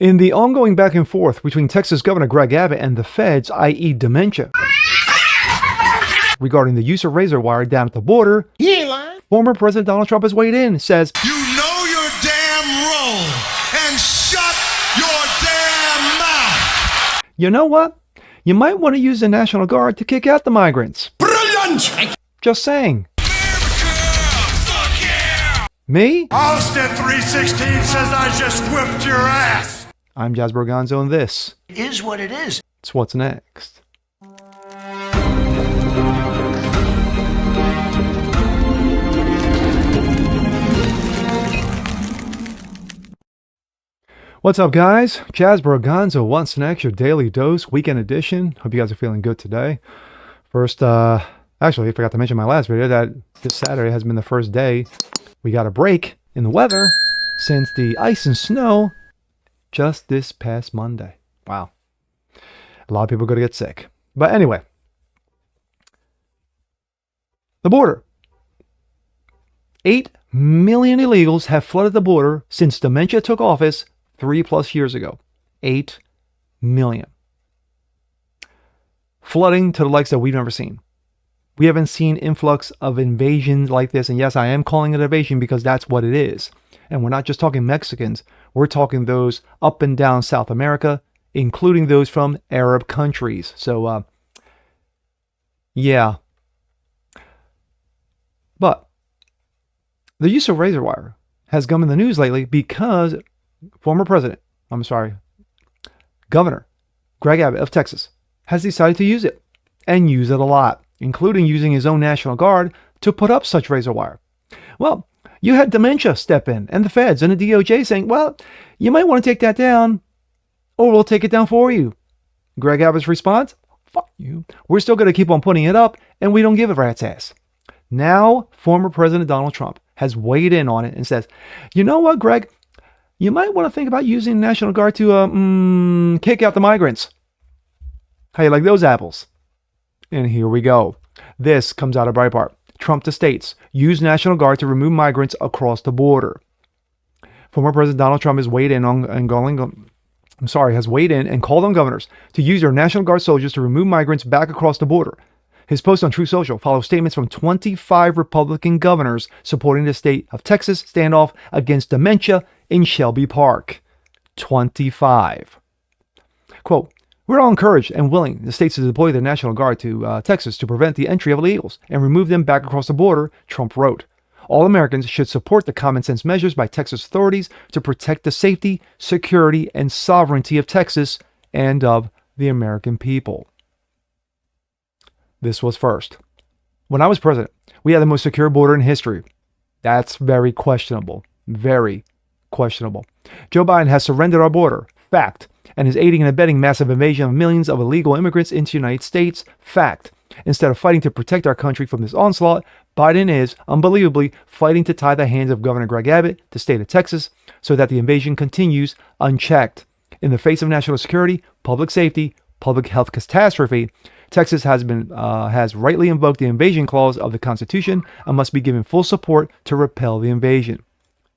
In the ongoing back and forth between Texas Governor Greg Abbott and the feds, i.e. dementia, regarding the use of razor wire down at the border, He ain't lying. former President Donald Trump has weighed in and says, You know your damn role and shut your damn mouth. you know what? You might want to use the National Guard to kick out the migrants. Brilliant! Just saying. Fuck yeah! Me? Austin 316 says I just whipped your ass. I'm Jazz Borgonzo, and this Is what it is. is What's Next. What's up, guys? Jazz Borgonzo, What's Next, your daily dose, weekend edition. Hope you guys are feeling good today. First, actually, I forgot to mention in my last video that this Saturday has been the first day we got a break in the weather since the ice and snow just this past Monday. Wow. A lot of people are going to get sick. But anyway, the border. 8 million illegals have flooded the border since dementia took office 3+ years ago. 8 million. Flooding to the likes that we've never seen. We haven't seen influx of invasions like this. And yes, I am calling it invasion because that's what it is. And we're not just talking Mexicans. We're talking those up and down South America, including those from Arab countries. So, yeah. But the use of razor wire has come in the news lately because Governor Greg Abbott of Texas has decided to use it and use it a lot, including using his own National Guard to put up such razor wire. Well, you had dementia step in and the feds and the DOJ saying, well, you might want to take that down or we'll take it down for you. Greg Abbott's response, fuck you. We're still going to keep on putting it up and we don't give a rat's ass. Now, former President Donald Trump has weighed in on it and says, you know what, Greg? You might want to think about using the National Guard to kick out the migrants. How you like those apples? And here we go. This comes out of Breitbart. Trump to states, use National Guard to remove migrants across the border. Former President Donald Trump has weighed in and called on governors to use their National Guard soldiers to remove migrants back across the border. His post on Truth Social follows statements from 25 Republican governors supporting the state of Texas standoff against dementia in Shelby Park. 25. Quote, we're all encouraged and willing the states to deploy their National Guard to Texas to prevent the entry of illegals and remove them back across the border, Trump wrote. All Americans should support the common sense measures by Texas authorities to protect the safety, security, and sovereignty of Texas and of the American people. This was first. When I was president, we had the most secure border in history. That's very questionable. Very questionable. Joe Biden has surrendered our border. Fact. And is aiding and abetting massive invasion of millions of illegal immigrants into the United States. Fact. Instead of fighting to protect our country from this onslaught, Biden is, unbelievably, fighting to tie the hands of Governor Greg Abbott, the state of Texas, so that the invasion continues unchecked. In the face of national security, public safety, public health catastrophe, Texas has rightly invoked the invasion clause of the Constitution and must be given full support to repel the invasion.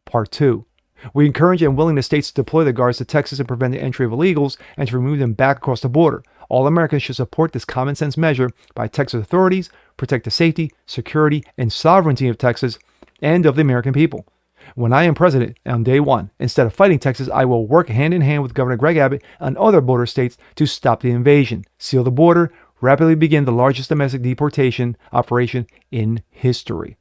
Part 2. We encourage and willing the states to deploy the guards to Texas and prevent the entry of illegals and to remove them back across the border. All Americans should support this common sense measure by Texas authorities, protect the safety, security, and sovereignty of Texas and of the American people. When I am president on day one, instead of fighting Texas, I will work hand in hand with Governor Greg Abbott and other border states to stop the invasion, seal the border, rapidly begin the largest domestic deportation operation in history.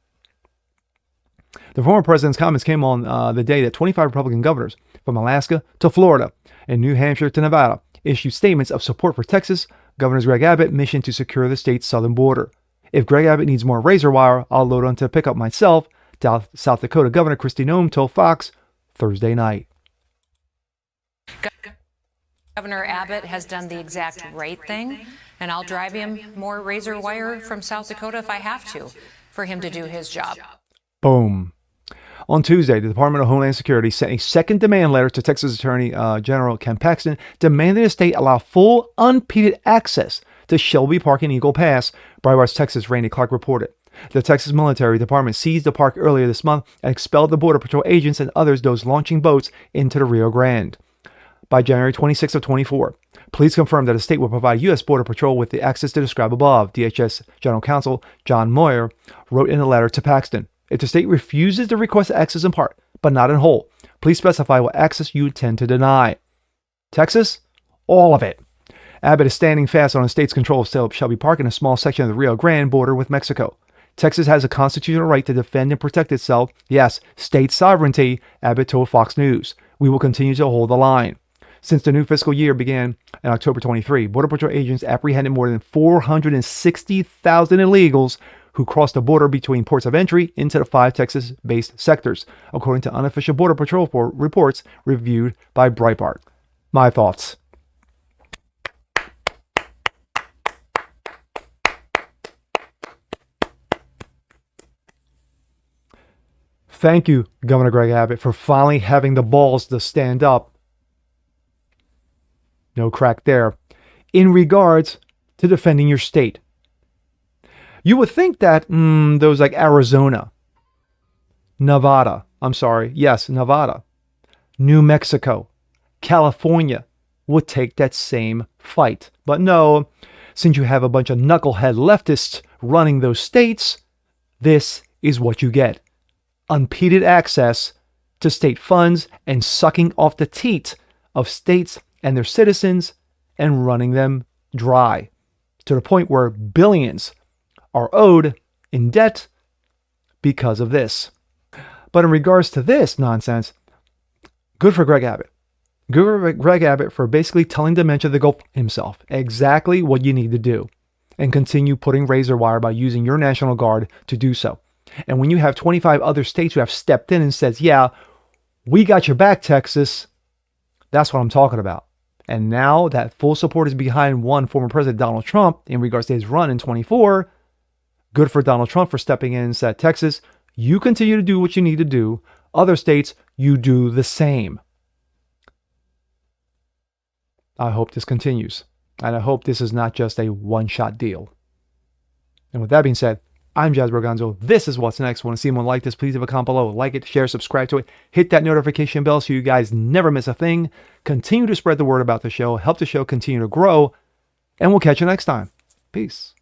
The former president's comments came on the day that 25 Republican governors from Alaska to Florida and New Hampshire to Nevada issued statements of support for Texas, Governor Greg Abbott's mission to secure the state's southern border. If Greg Abbott needs more razor wire, I'll load onto pickup myself, South Dakota Governor Kristi Noem told Fox Thursday night. Governor Abbott has done the exact right thing, and I'll drive him more razor wire from South Dakota if I have to, for him to do his job. Boom. On Tuesday, the Department of Homeland Security sent a second demand letter to Texas Attorney General Ken Paxton demanding the state allow full, unimpeded access to Shelby Park and Eagle Pass, Breitbart's Texas Randy Clark reported. The Texas Military Department seized the park earlier this month and expelled the Border Patrol agents and others those launching boats into the Rio Grande. by January 26 of 24. Police confirmed that the state will provide U.S. Border Patrol with the access to describe above. DHS General Counsel John Moyer wrote in a letter to Paxton, if the state refuses to request access in part, but not in whole, please specify what access you intend to deny. Texas? All of it. Abbott is standing fast on the state's control of Shelby Park in a small section of the Rio Grande border with Mexico. Texas has a constitutional right to defend and protect itself. Yes, state sovereignty, Abbott told Fox News. We will continue to hold the line. Since the new fiscal year began in October 23, Border Patrol agents apprehended more than 460,000 illegals who crossed the border between ports of entry into the 5 Texas-based sectors, according to unofficial Border Patrol reports reviewed by Breitbart. My thoughts. Thank you, Governor Greg Abbott, for finally having the balls to stand up. No crack there. In regards to defending your state. You would think that those like Arizona, Nevada, New Mexico, California would take that same fight. But no, since you have a bunch of knucklehead leftists running those states, this is what you get. Unimpeded access to state funds and sucking off the teat of states and their citizens and running them dry to the point where billions are owed in debt because of this. But in regards to this nonsense, good for Greg Abbott. Good for Greg Abbott for basically telling dementia to go f himself. Exactly what you need to do. And continue putting razor wire by using your National Guard to do so. And when you have 25 other states who have stepped in and says, yeah, we got your back, Texas, that's what I'm talking about. And now that full support is behind one former President Donald Trump in regards to his run in 24, good for Donald Trump for stepping in and said, Texas, you continue to do what you need to do. Other states, you do the same. I hope this continues. And I hope this is not just a one-shot deal. And with that being said, I'm Jazz Berganzo. This is What's Next. Want to see more like this? Please leave a comment below. Like it, share, subscribe to it. Hit that notification bell so you guys never miss a thing. Continue to spread the word about the show. Help the show continue to grow. And we'll catch you next time. Peace.